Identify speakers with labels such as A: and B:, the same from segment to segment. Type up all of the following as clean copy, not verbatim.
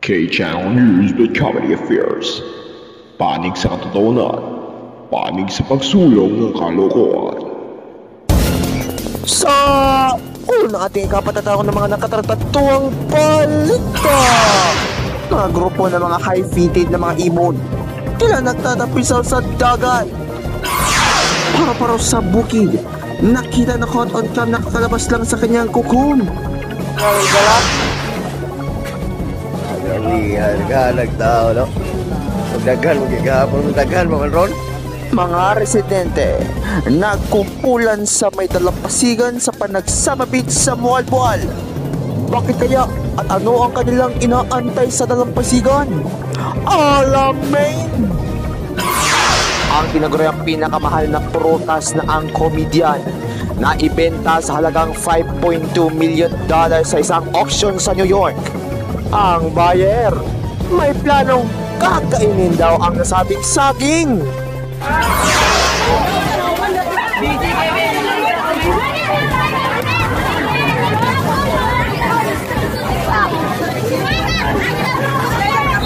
A: K-Channel News with Comedy Affairs. Panig sa katotohanan, panig sa pagsulong ng kalokohan.
B: Sa ulo ng ating ikapatatao ng mga nakatatatuang balita, mga grupo ng mga high-fitted na mga ibon, tila nagtatapisaw sa dagat. Para sa bukid, nakita na caught on cam nakakalabas lang sa kanyang cocoon. Galat.
C: Nagtao, no? Magdagan mo, Ron?
B: Mga residente, nagkumpulan sa may dalampasigan sa panagsamabit sa Mualboal. Bakit kaya at ano ang kanilang inaantay sa dalampasigan? Alamin! Ang tinaguriang pinakamahal na prutas na ang komedyan na ibenta sa halagang $5.2 million sa isang auction sa New York. Ang buyer may planong kakainin daw ang nasabing saging.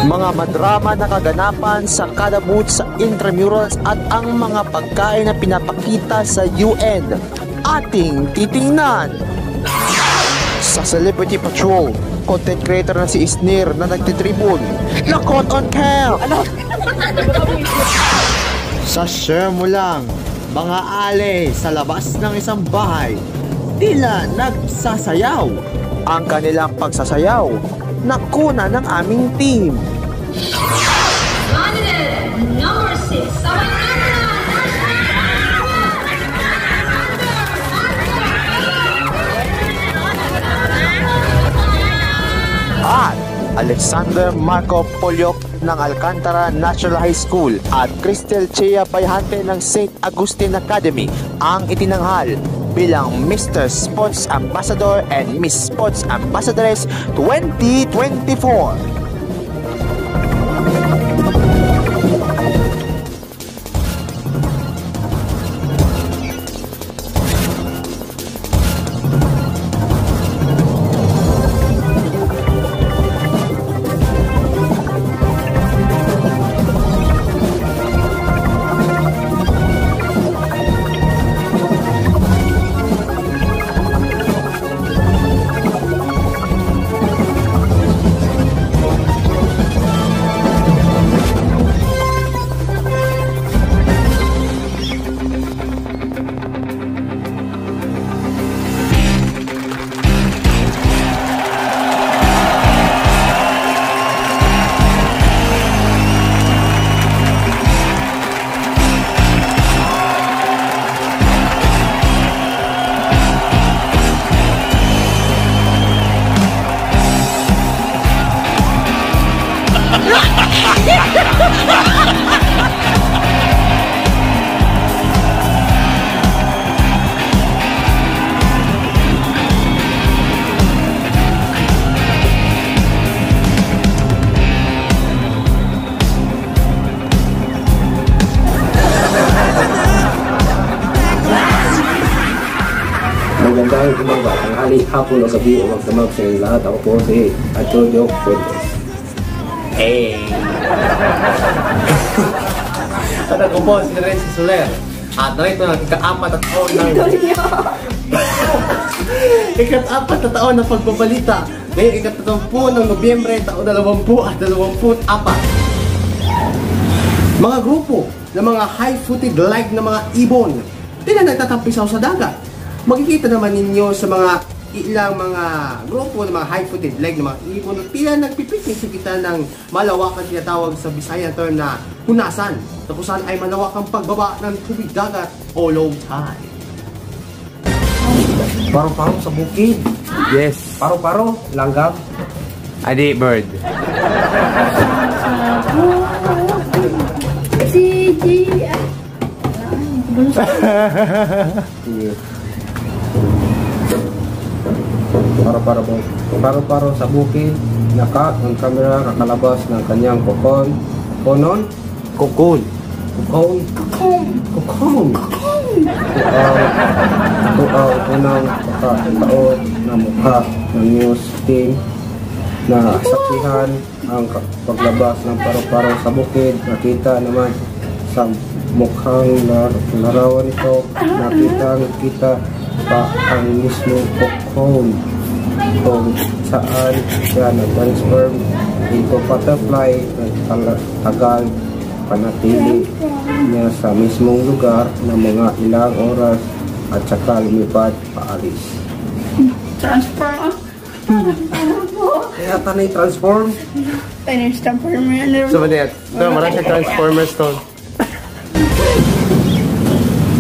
B: Mga madrama na kaganapan sa kada booth sa intramurals at ang mga pagkain na pinapakita sa UN ating titingnan. Sa Celebrity Patrol, content creator na si Isnir na nagtitribun na caught on cam. Sa share mo lang, mga ale sa labas ng isang bahay, tila nagsasayaw. Ang kanilang pagsasayaw, nakuna ng aming team.
D: Number 6,
B: at Alexander Marco Polyok ng Alcantara National High School at Cristel Chea Bayhante ng St. Augustine Academy ang itinanghal bilang Mr. Sports Ambassador and Miss Sports Ambassadress 2024.
E: Magandang umaga, tanghali, hapon o gabi o magdamag sa inyong lahat. Ako po si Antonio Fuentes.
F: At ako po si Renzi Soler. At narito ng ika-4 na taon ng ika-4 na taon ng pagbabalita. Ngayong ika-30 ng Nobyembre, taon 2024. Mga grupo ng mga high-footed like na mga ibon, tila nagtatampisaw sa dagat. Makikita naman ninyo sa mga ilang mga grupo ng mga high-footed leg ng mga ibon tila nagpipiknik sa gitna ng malawakan tinatawag sa Visayan term na hunasan, na kung saan ay malawakang pagbaba ng tubig dagat o low tide.
E: Paro-paro sa bukid.
B: Yes.
E: Paro-paro, langgam.
B: Adi bird.
D: Si G.
E: Paro-paro sa bukid, ang kamera kakalabas ng kanyang kokon. Konon?
B: Cocoon.
E: Kokon. Ito ang unang pagkataon na mukha ng news team na saksihan ang paglabas ng paru-paro sa bukid. Nakita naman sa mukhang larawan ito, nakita pa ang mismong cocoon kung saan siya na-transform into butterfly. Nagtagal panatili niya sa mismong lugar na mga ilang oras at saka lumipad paalis.
G: Transform.
F: Kaya tanay transform.
G: Finish transformer.
F: So, ito, marami siyang transformers to.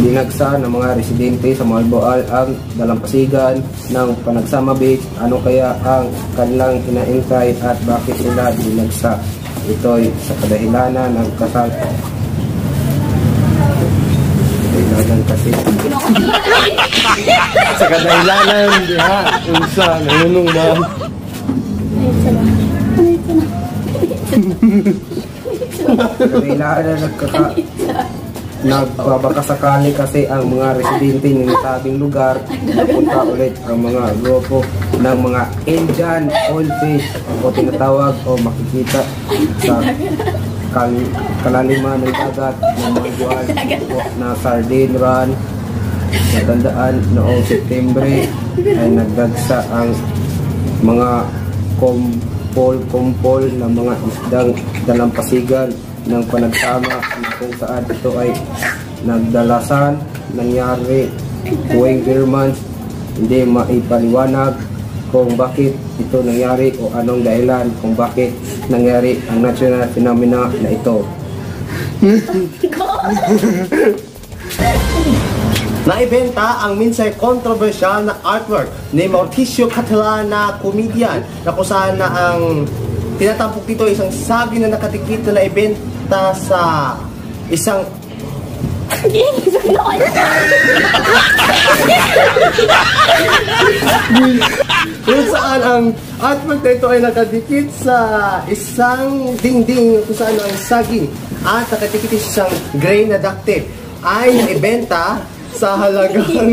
E: Binagsa ng mga residente sa Malboal ang dalampasigan ng Panagsama Beach. Ano kaya ang kanilang hinaintay at bakit sila binagsa? Ito'y sa kadahilanan ng kasal. Kadahilanan kasi.
F: Sa kadahilanan, diha, unsa, nanunong ba?
E: Kadahilanan nagbabakasakali kasi ang mga residente ng nasabing lugar. Napunta ulit ang mga grupo ng mga Indian oilfish o tinatawag o makikita sa kalaliman ng dagat ng mga buwan na Sardine Run. Natandaan noong Septembre ay nagdagsa ang mga kumpol na mga isdang dalampasigan ng Panagsama kung saan ito ay nagdalasan. Nangyari tuwing Germans, hindi maipaliwanag kung bakit ito nangyari o anong dahilan kung bakit nangyari ang national phenomena na ito.
F: Naibenta ang minsay kontrobersyal na artwork ni Mauricio Catala na comedian na kung saan na ang tinatampok dito isang saging na nakatikit na naibenta sa isang kung saan ang artwork na ito ay nakadikit sa isang dingding kung saan ang saging at nakatikit sa isang gray na duct tape ay naibenta sa halagang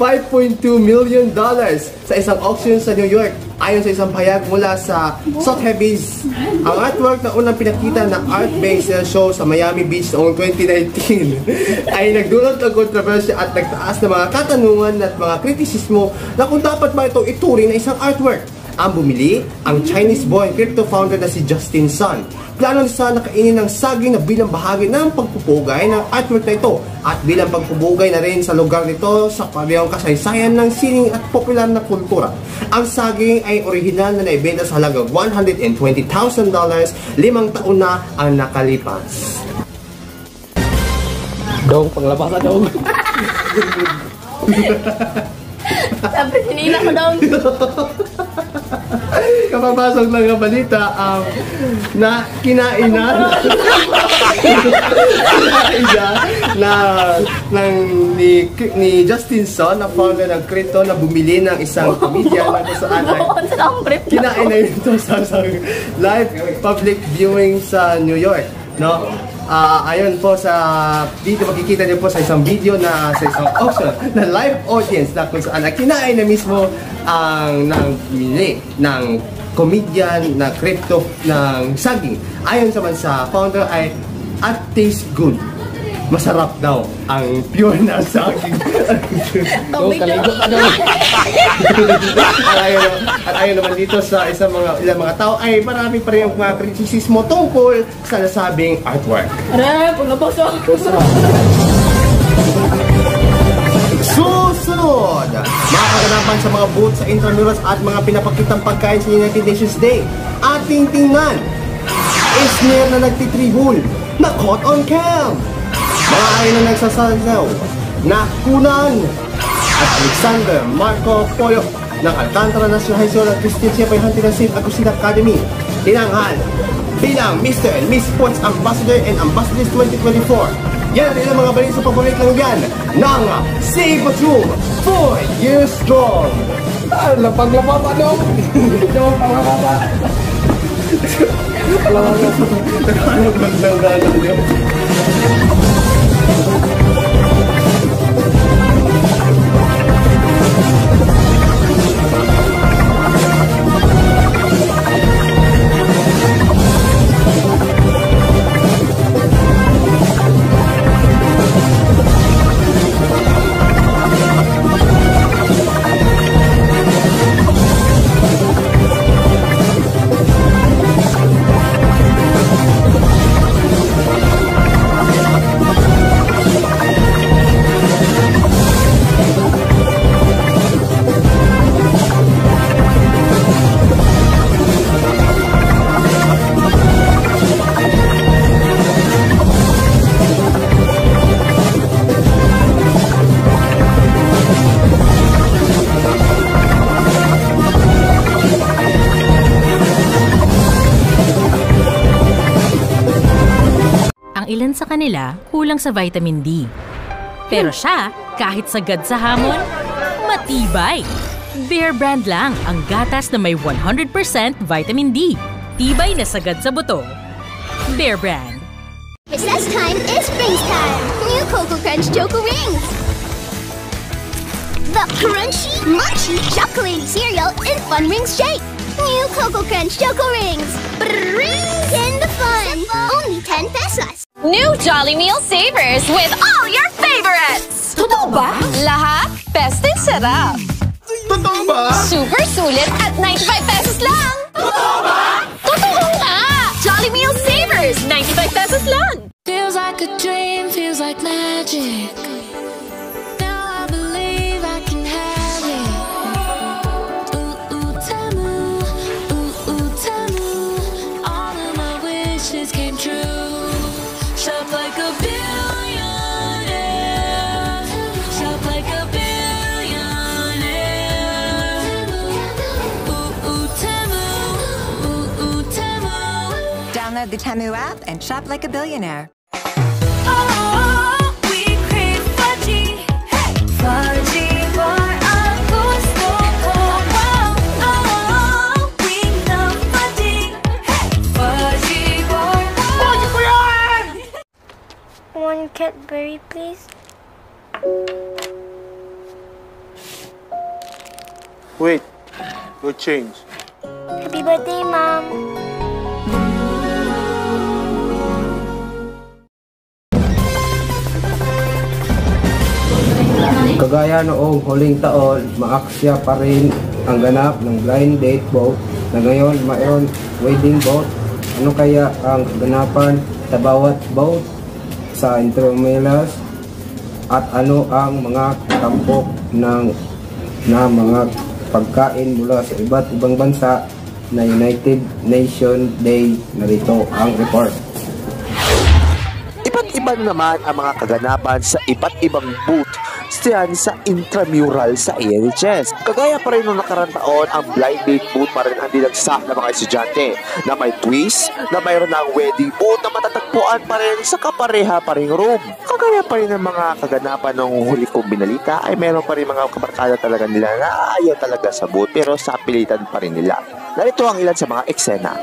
F: $5.2 million sa isang auction sa New York. Ayon sa isang pahayag mula sa Sotheby's, ang artwork na unang pinakita na art-based na show sa Miami Beach noong 2019 ay nagdulot ng kontrobersya at nagtaas ng mga katanungan at mga kritisismo na kung dapat ba itong ituring na isang artwork. Ang bumili, ang Chinese-born crypto founder na si Justin Sun. Plano nila na kainin ng saging na bilang bahagi ng pagpupugay ng artwork na ito at bilang pagpupugay na rin sa lugar nito sa parehong kasaysayan ng sining at popular na kultura. Ang saging ay orihinal na naibenta sa halagang $120,000 5 taon na ang nakalipas.
E: Dong, panglabasan dong.
G: Sabi, sinila ko daw.
F: Kapapasok ng balita na kinain na ni Justin Sun, na founder ng crypto, na bumili ng isang comedian na kung saan ay kinain na ito sa live public viewing sa New York, no? Ayon po sa dito makikita niyo po sa isang video na sa isang auction na live audience na kung saan kinain na mismo ang nangmili ng comedian na crypto ng saging. Ayon naman sa founder ay at taste good. Masarap daw ang pure na saging. At ayon naman dito sa ilang mga tao ay marami pa rin ang mga kritisismo tungkol sa nasabing artwork.
G: Aray, paglabaso.
F: Susunod! Mga kaganapan sa mga booth sa intramurals at mga pinapakitang pagkain sa United Nations Day. Ating tingnan, Isner na nagtitribul na caught on cam. Mga ay na nagsasasaw na Kunan at Alexander Marco Polo ng Alcantara National High School at Christian Siapay Hunting ng St. Agustin Academy tinanghal bilang Mr. and Miss Sports Ambassador and Ambassadors 2024. Yan ang ilang mga balita sa paborit lang yan ng Save Patrol 4 Years Strong.
E: Lapag-lapag ano? Ito, pangapapa.
H: ang ilan sa kanila kulang sa vitamin D. Pero siya, kahit sagad sa hamon, matibay! Bear Brand lang ang gatas na may 100% vitamin D. Tibay na sagad sa buto. Bear Brand.
I: Recess time is Rings time! New Cocoa Crunch Choco Rings! The crunchy, munchy, chocolatey cereal in Fun Rings shake! New Cocoa Crunch Choco Rings! Rings in the fun! Only 10 pesos!
J: New Jolly Meal Savers with all your favorites!
G: Totoo ba?
J: Lahat, best and sarap!
F: Totoo ba?
J: Super sulit at 95 pesos lang!
I: Totoo ba?
J: Totoo nga! Jolly Meal Savers, 95 pesos lang!
K: Feels like a dream, feels like magic. Now I believe I can have it. Ooh, ooh, Temu, ooh, ooh, Temu. All of my wishes came true. Shop like a billionaire. Shop like a billionaire. Ooh, ooh, Temu, ooh, ooh, Temu.
L: Download the Temu app and shop like a billionaire.
I: One Cadbury, please.
M: Wait, go change.
I: Happy birthday, Mom.
E: Kagaya noong huling taon, maaksya pa rin ang ganap ng blind date boat na ngayon mayroon wedding boat. Ano kaya ang kaganapan sa bawat boat sa Intramurals at ano ang mga tampok na mga pagkain mula sa iba't ibang bansa na United Nations Day? Narito ang report.
B: Iba't iba naman ang mga kaganapan sa iba't ibang booth sa intramural sa ANHS. Kagaya pa rin noong nakarang taon, ang blind date booth pa rin ang dinagsa ng mga estudyante na may twist, na mayroon ng wedding booth na matatagpuan pa rin sa kapareha pa ring room. Kagaya pa rin ng mga kaganapan ng huli kong binalita ay mayroon pa rin mga kabarkada talaga nila na ayaw talaga sa booth pero sa pilitan pa rin nila. Narito ang ilan sa mga eksena.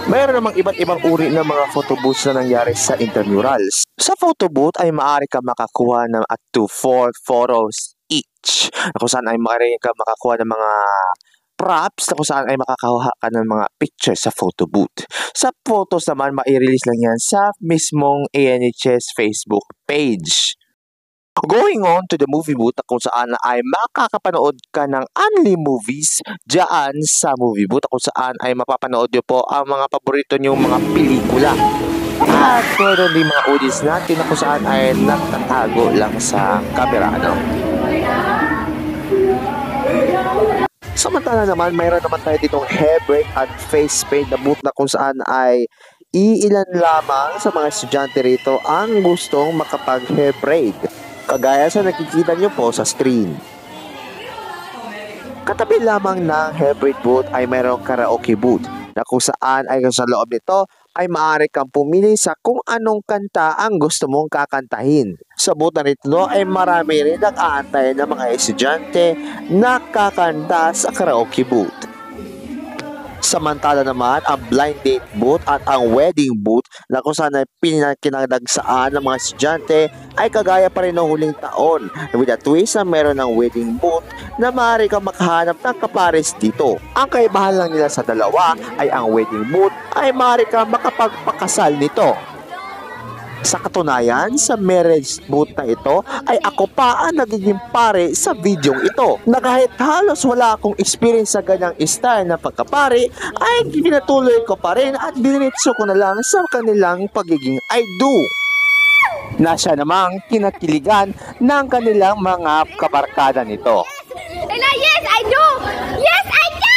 B: Mayroon namang iba't ibang uri ng mga photo booths na nangyari sa intramurals. Sa photo booth ay maaari ka makakuha ng up to 4 photos each. Kung saan ay maaari ka makakuha ng mga props, kung saan ay makakakuha ka ng mga pictures sa photo booth. Sa photos naman, mai-release lang yan sa mismong ANHS Facebook page. Going on to the movie booth kung saan ay makakapanood ka ng only movies dyan sa movie booth kung saan ay mapapanood nyo po ang mga paborito nyong mga pelikula. At meron din mga audience natin kung saan ay nagtatago lang sa camera. Samantala naman, mayroon naman tayo ditong hair break at face paint na booth na kung saan ay iilan lamang sa mga estudyante rito ang gustong makapag-hair braid. Kagaya sa nakikita nyo po sa screen. Katabi lamang ng hair braid booth ay mayroong karaoke booth na kung saan ay sa loob nito ay maaari kang pumili sa kung anong kanta ang gusto mong kakantahin. Sa booth na nito ay marami rin nag-aantay ng mga estudyante na kakanta sa karaoke booth. Samantala naman, ang blind date booth at ang wedding booth na kung saan ay pinagkinadagsaan ng mga estudyante ay kagaya pa rin ng huling taon. With a twist na meron ng wedding booth na maaari kang makahanap ng kapares dito. Ang kaibahan lang nila sa dalawa ay ang wedding booth ay maaari kang makapagpakasal nito. Sa katunayan, sa marriage booth na ito ay ako pa ang nagiging pare sa videong ito. Na kahit halos wala akong experience sa ganyang style na pagkapare ay pinatuloy ko pa rin at dinitso ko na lang sa kanilang pagiging I do. Na siya namang kinatiligan ng kanilang mga kabarkada nito.
I: Yes, I do! Yes, I do!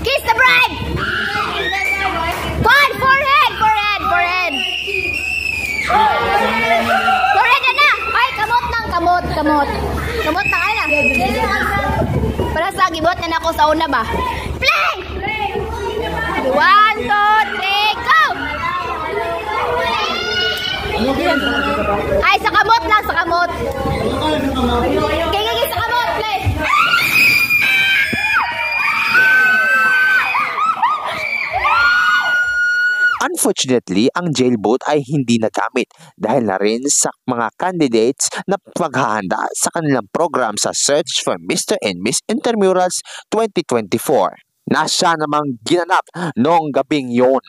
I: Kiss the bride! Forehead! Forehead na! Ay, kamot na, ay na. Para sa gibot na ako sa una ba? Play! 1, 2, 3, go! Ay, sa kamot lang, sa kamot. Kaya sa kamot, play!
B: Unfortunately, ang jail booth ay hindi nagamit dahil na rin sa mga candidates na paghahanda sa kanilang program sa Search for Mr. and Miss Intramurals 2024 na siya namang ginanap noong gabing yon.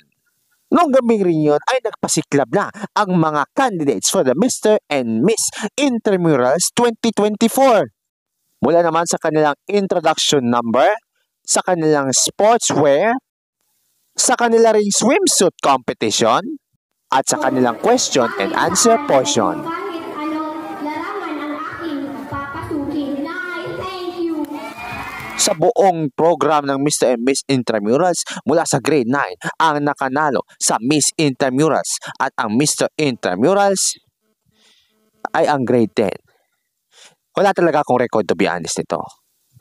B: Noong gabing rin yun ay nagpasiklab na ang mga candidates for the Mr. and Miss Intramurals 2024. Mula naman sa kanilang introduction number, sa kanilang sportswear, sa kanila ring swimsuit competition, at sa kanilang question and answer portion. Sa buong program ng Mr. and Miss Intramurals mula sa grade 9, ang nakanalo sa Miss Intramurals at ang Mr. Intramurals ay ang grade 10. Wala talaga akong record to be honest nito.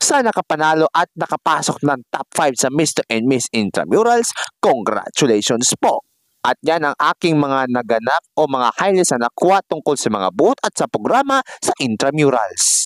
B: Sa nakapanalo at nakapasok ng top 5 sa Mr. and Miss Intramurals, congratulations po! At yan ang aking mga naganap o mga highlights na nakuha tungkol sa mga booth at sa programa sa Intramurals.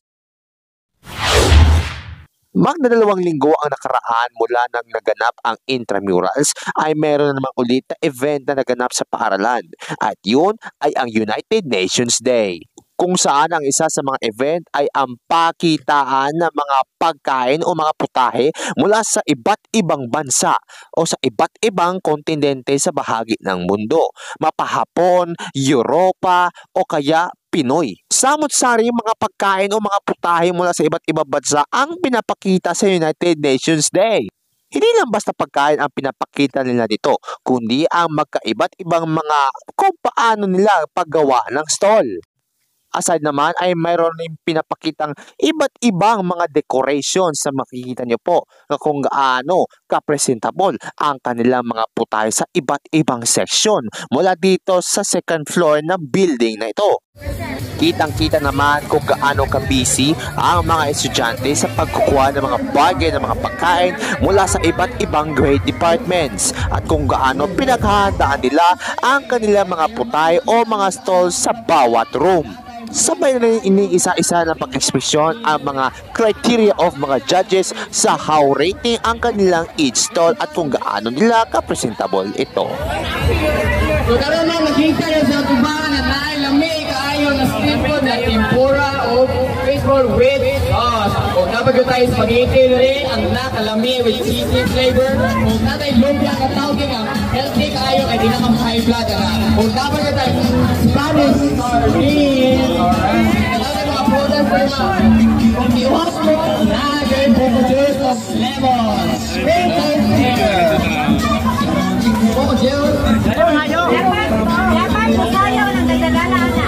B: Magdadalawang linggo ang nakaraan mula nang naganap ang Intramurals ay meron namang ulit na event na naganap sa paaralan. At yun ay ang United Nations Day. Kung saan ang isa sa mga event ay ang pakitaan ng mga pagkain o mga putahe mula sa iba't ibang bansa o sa iba't ibang kontinente sa bahagi ng mundo, mapahapon, Europa o kaya Pinoy. Samot-sari yung mga pagkain o mga putahe mula sa iba't ibang bansa ang pinapakita sa United Nations Day. Hindi lang basta pagkain ang pinapakita nila dito, kundi ang magkaiba't ibang mga kung paano nila paggawa ng stall. Aside naman ay mayroon rin pinapakitang iba't ibang mga decorations na makikita nyo po na kung gaano ka-presentable ang kanilang mga putahe sa iba't ibang section mula dito sa second floor ng building na ito. Kitang-kita naman kung gaano ka-busy ang mga estudyante sa pagkukuha ng mga bagay ng mga pagkain mula sa iba't ibang grade departments at kung gaano pinaghahandaan nila ang kanilang mga putahe o mga stalls sa bawat room. Sabay na rin iniisa-isa na pag-ekspresyon ang mga criteria of mga judges sa how rating ang kanilang each stall at kung gaano nila ka-presentable ito.
N: So karon na nakita niyo sa tubangan na naay lami kaayo na seafood na tempura o baseball with sauce. O dapat yung tayo spaghetti rin, ang nakalami with cheesy flavor. O tatay lumpia ka tawagin ang healthy kayo ay di na kang high blood. O dapat yung tayo Spanish sardine. Alright. Dapat mga prutas na kung iwas mo na gawin po juice of lemon. Sprinkles here. Coco juice.
I: Dapat po kayo ng dadalala na.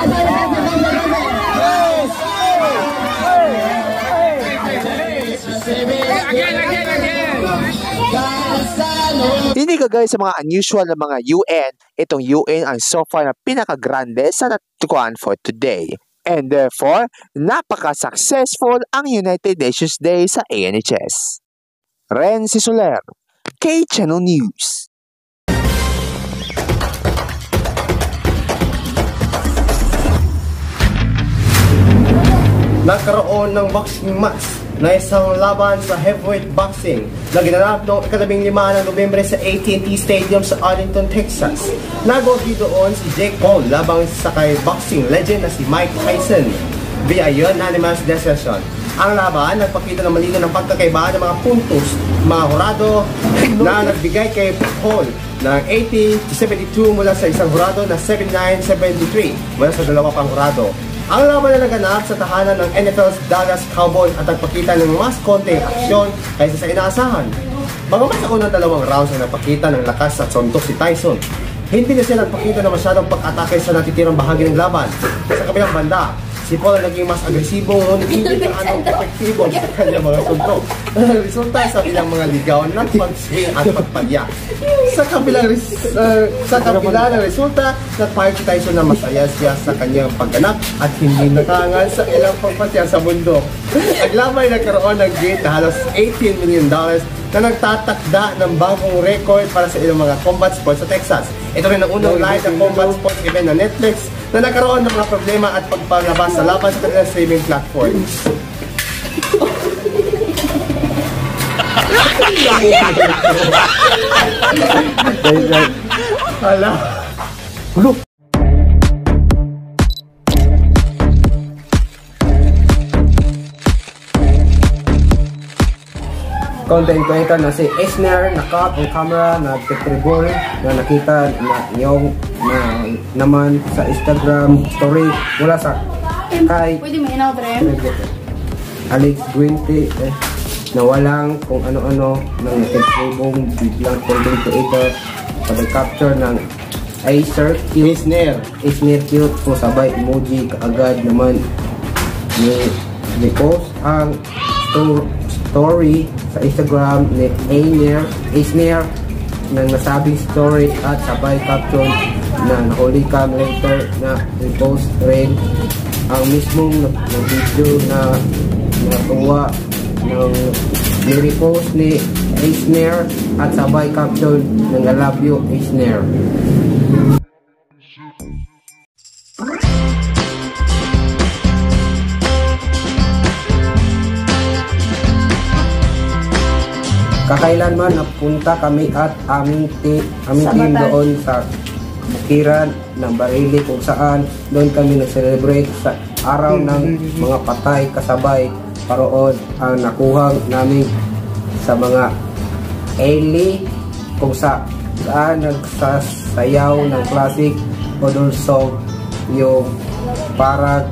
B: Hindi ka guys sa mga unusual na mga UN, itong UN ang so far na pinakagrande sa natukuan for today. And therefore, napaka-successful ang United Nations Day sa ANHS. Renzi Soler, K-Channel News.
F: Nagkaroon ng boxing match na isang laban sa heavyweight boxing na ginanap noong 15 ng Nobyembre sa AT&T Stadium sa Arlington, Texas. Nagwagi doon si Jake Paul labang sa kay boxing legend na si Mike Tyson via unanimous decision. Ang laban nagpakita ng malinaw ng pagkakaiba ng mga puntos, mga hurado na nagbigay kay Paul ng 80-72 mula sa isang hurado na 79-73 mula sa dalawa pang hurado. Ang laban na naganap sa tahanan ng NFL's Dallas Cowboys at nagpakita ng mas konting aksyon kaysa sa inaasahan. Bagamat sa unang dalawang rounds ay nagpakita ng lakas at suntok si Tyson, hindi na siya nagpakita na masyadong pag-atake sa natitirang bahagi ng laban. Sa kabilang banda, si Paul ay naging mas agresibo ngunit hindi gaanong epektibo sa kanyang mga suntok. Resulta sa ilang mga ligaw ng pag-swing at pagpalya. Sa kabila ng resulta, nagpahayag si Tyson na masaya siya sa kanyang pagganap at hindi nakangal sa ilang pagpasya sa mundo. Ang laban ay nagkaroon ng gate na halos $18 million na nagtatakda ng bagong record para sa ilang mga combat sports sa Texas. Ito rin ang unang live na combat sports event na Netflix na nagkaroon ng mga problema at pagpalabas sa laban sa kanilang streaming platforms. Hala. Look. Content creator na si Eisner na-caught on camera na nagtitribol na nakita na yung naman sa Instagram story mula sa kay Alex Guinte na walang kung ano-ano ng nagtitribong biglang content creator pag-capture ng Eisner cute kung sabay emoji kaagad naman ni post ang story sa Instagram ni Eisner ng nasabing story at sabay caption na nahuli cam later na repost rin ang mismong video na nagawa ng nirepost ni Eisner at sabay caption ng I love you Eisner. Kakailanman napunta kami at aming team doon sa bukiran ng Barili kung saan doon kami nag-celebrate sa araw ng mga patay kasabay paroon ang nakuha namin sa mga Eli kung saan nagsasayaw ng classic odol song yung Parag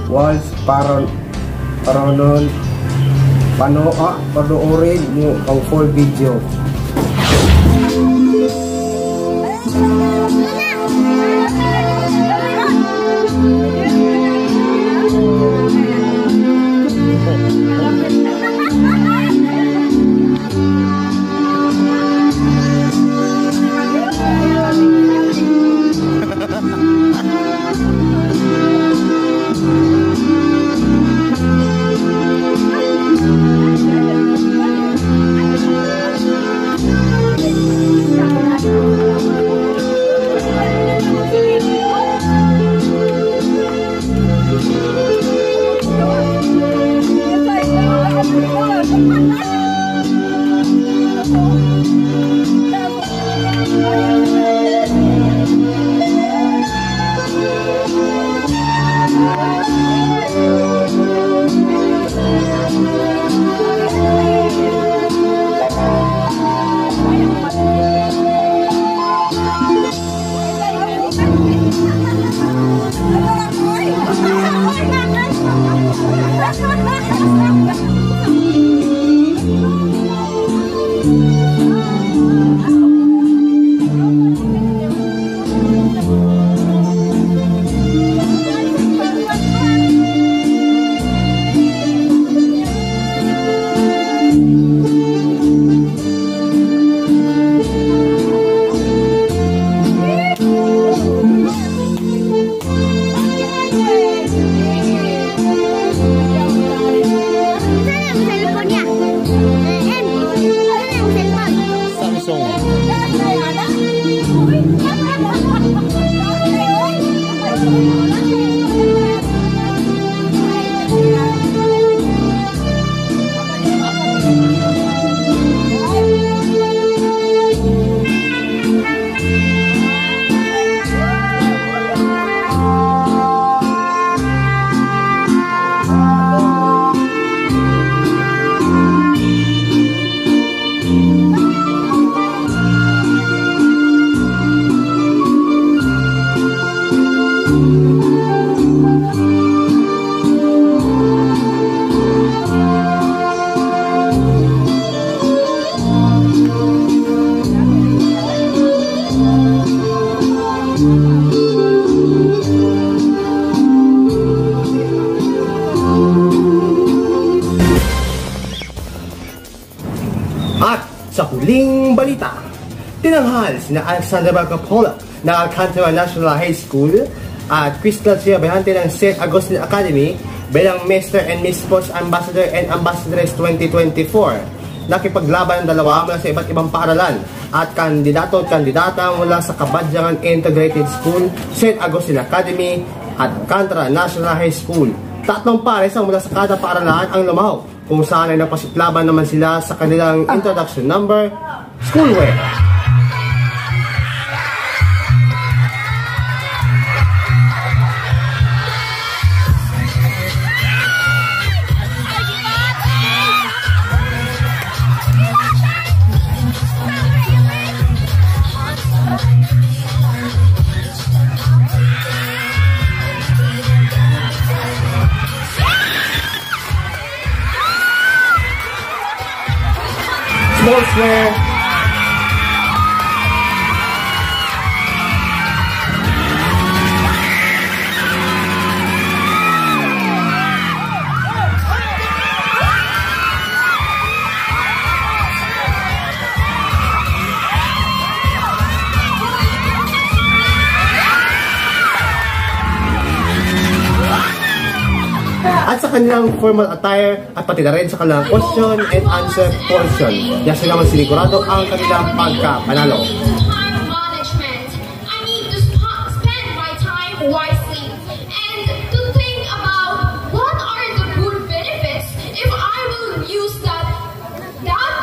F: Waltz Paronon panoorin nyo ang full video.
I: Bye.
F: Sa huling balita, tinanghal sina Alexander Marcopola ng Alcantara National High School at Crystal Chia Behante ng St. Augustine Academy bilang Mr. and Miss Sports Ambassador and Ambassadress 2024. Nakipaglaban ng dalawa mula sa iba't ibang paaralan at kandidato at kandidata mula sa Kabadyangan Integrated School, St. Augustine Academy at Alcantara National High School. Tatlong pares ang mula sa kada paaralan ang lumaw, kung saan ay napasiklaban naman sila sa kanilang introduction number, Schoolwear. Sportswear. At sa kanilang formal attire at pati na rin sa kanilang question and answer portion. Yan sila man sinigurado ang kanilang pagkapanalo.
I: Time management. I need to spend my time wisely and to think about what are the good benefits if I will use that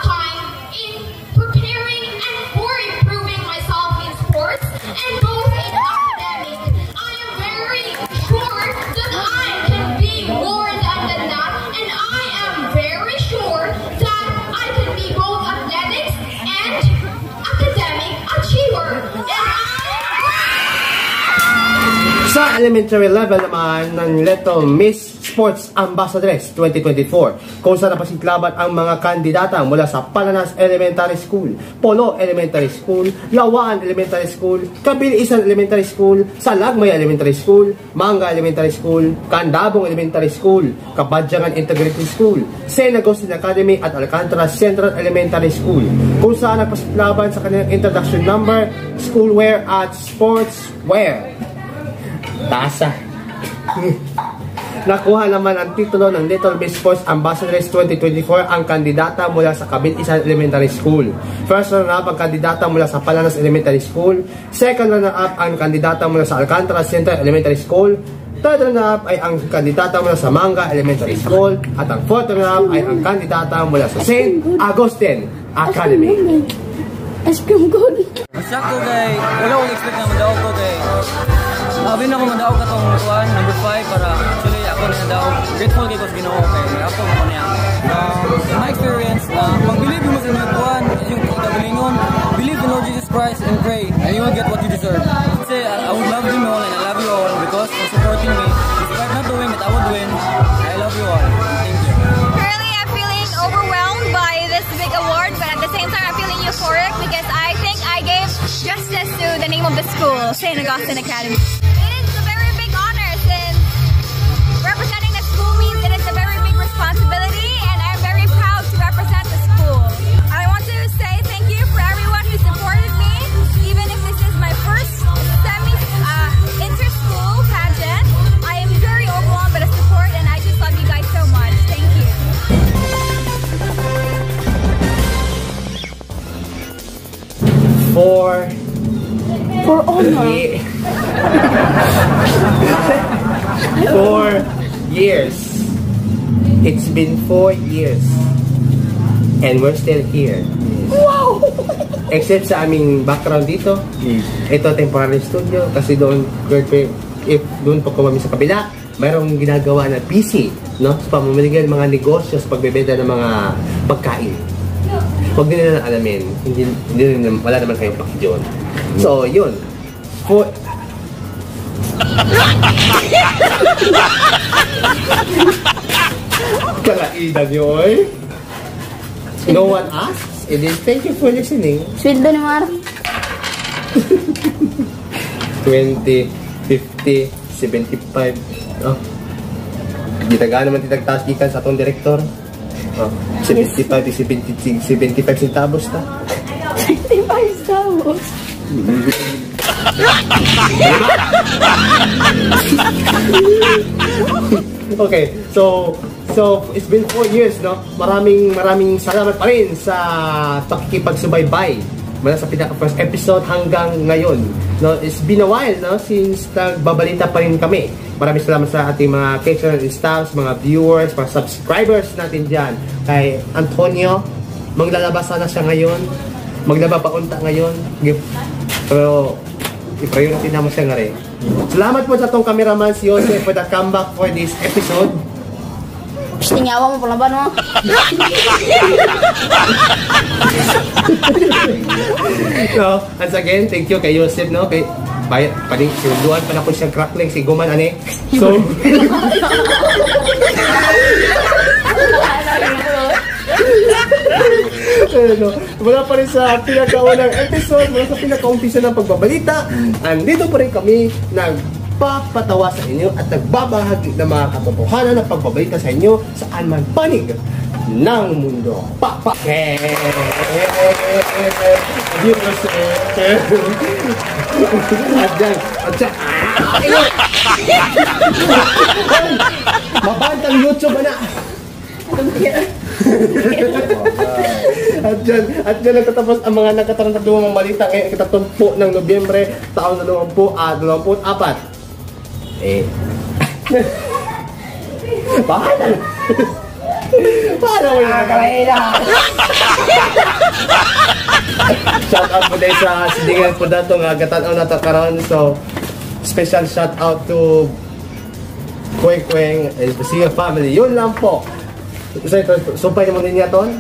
I: time in preparing and for improving myself in sports and both in academics. I am very sure that I can be more than that, and I am very sure that I can be both athletics and academic achiever.
F: Sa elementary level naman ng Little Miss Sports Ambassadress 2024, kung saan napasiklaban ang mga kandidata mula sa Palanas Elementary School, Polo Elementary School, Lawaan Elementary School, Kabilisan Elementary School, Salagmay Elementary School, Manga Elementary School, Candabong Elementary School, Kabadyangan Integrated School, St. Augustine Academy at Alcantara Central Elementary School, kung saan napasiklaban sa kanilang introduction number, Schoolwear at Sportswear. Tasa. Nakuha naman ang titulo ng Little Miss Sports Ambassadress 2024 ang kandidata mula sa Kabilisan Elementary School. First runner-up ang kandidata mula sa Palanas Elementary School. Second runner-up ang kandidata mula sa Alcantara Central Elementary School. Third runner-up ay ang kandidata mula sa Manga Elementary School. At ang fourth runner-up ay ang kandidata mula sa St. Augustine Academy.
G: Ice cream good.
O: Masak ko kay, wala akong expect na madaog ko kay. Sabi na ako madaog ka itong kuhan, number 5 para actually ako rin nadaog. Grateful kay ko sa Ginoo kay ako mo niya. In my experience, mag-believe mo sa inyo kuhan, yung kagalingon, believe in Lord Jesus Christ and pray and you will get what you deserve. Kasi I would love you all and I love you all because for supporting me. Despite not doing it, I
P: euphoric because I think I gave justice to the name of the school, St. Augustine Academy. It is a very big honor since representing the school means it is a very big responsibility, and I'm very proud to represent the school. I want to say thank you for everyone who supported me, even if this is my first inter-school pageant. I am very overwhelmed by the support, and I just love you guys so much. Thank you.
F: For honor. 4 years. It's been 4 years. And we're still here.
G: Wow!
F: Except sa aming background dito. Ito temporary studio. Kasi doon, if doon po kami sa kabila, mayroong ginagawa na PC, no? Sa pamamagitan ng mga negosyo, sa pagbebenta ng mga pagkain. Huwag din nila alamin. Wala naman kayong pakidyon. So, yun. Kalaidan nyo, eh. No one asks. And then, thank you for listening.
G: Sweldo ni Mar.
F: 20, 50, 75. Oh. Gitagaan naman titagtaas gikan sa atong direktor. Oh. 75 centavos ta.
G: 75 centavos.
F: Okay, so it's been 4 years, no? Maraming salamat pa rin sa pakikipagsubaybay mula sa pinaka-first episode hanggang ngayon, no? It's been a while, no? Since nagbabalita pa rin kami. Maraming salamat sa ating mga caterer staffs, mga viewers, mga subscribers natin dyan. Kay Antonio, maglalabas sana siya ngayon. Maglaba pa unta ngayon. Pero i-priority naman siya nga rin. Salamat po sa itong cameraman si Jose for the comeback for this episode.
G: Tingawa mo pala ba, no?
F: So, once again, thank you kay Joseph, no? Kay paling sinuduan pa na po siyang crackling si Guman, ane? So, wala pa rin sa pinakaunang episode, wala sa pinakaumpisa ng pagbabalita. Andito pa rin kami nagpapatawa sa inyo at nagbabahagi ng mga katotohanan ng pagbabalita sa inyo saan man panig ng mundo. Mabantang YouTube na. At dyan nagtatapos ang mga nakatarantadumang balita ngayon ikatatungpo ng Nobyembre taon na 2024. Paano mo yung nakakaila? Shout out po dahil sa sidingan po dato nga gatanaw na karon. So special shout out to Kweng Kweng and the Siya family. Yun lang po. Sumpay naman ninyo ton.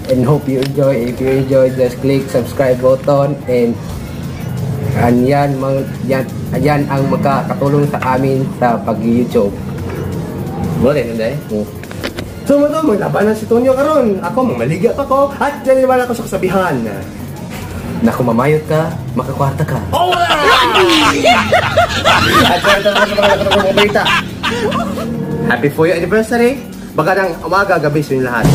E: And hope you enjoy. If you enjoy, just click subscribe button and yan ang makakatulong sa amin sa pag-YouTube.
F: Boleh, hindi? So mo to, maglaban na si Tonyo karon. Ako, mamaliga pa ko. At naniwala ko sa kasabihan na kung mamayot ka, makakwarta ka. Oh! At ito naman sa mga nakatulong mga balita. Happy for your anniversary. Baka ng umaga, gabi sa inyo lahat.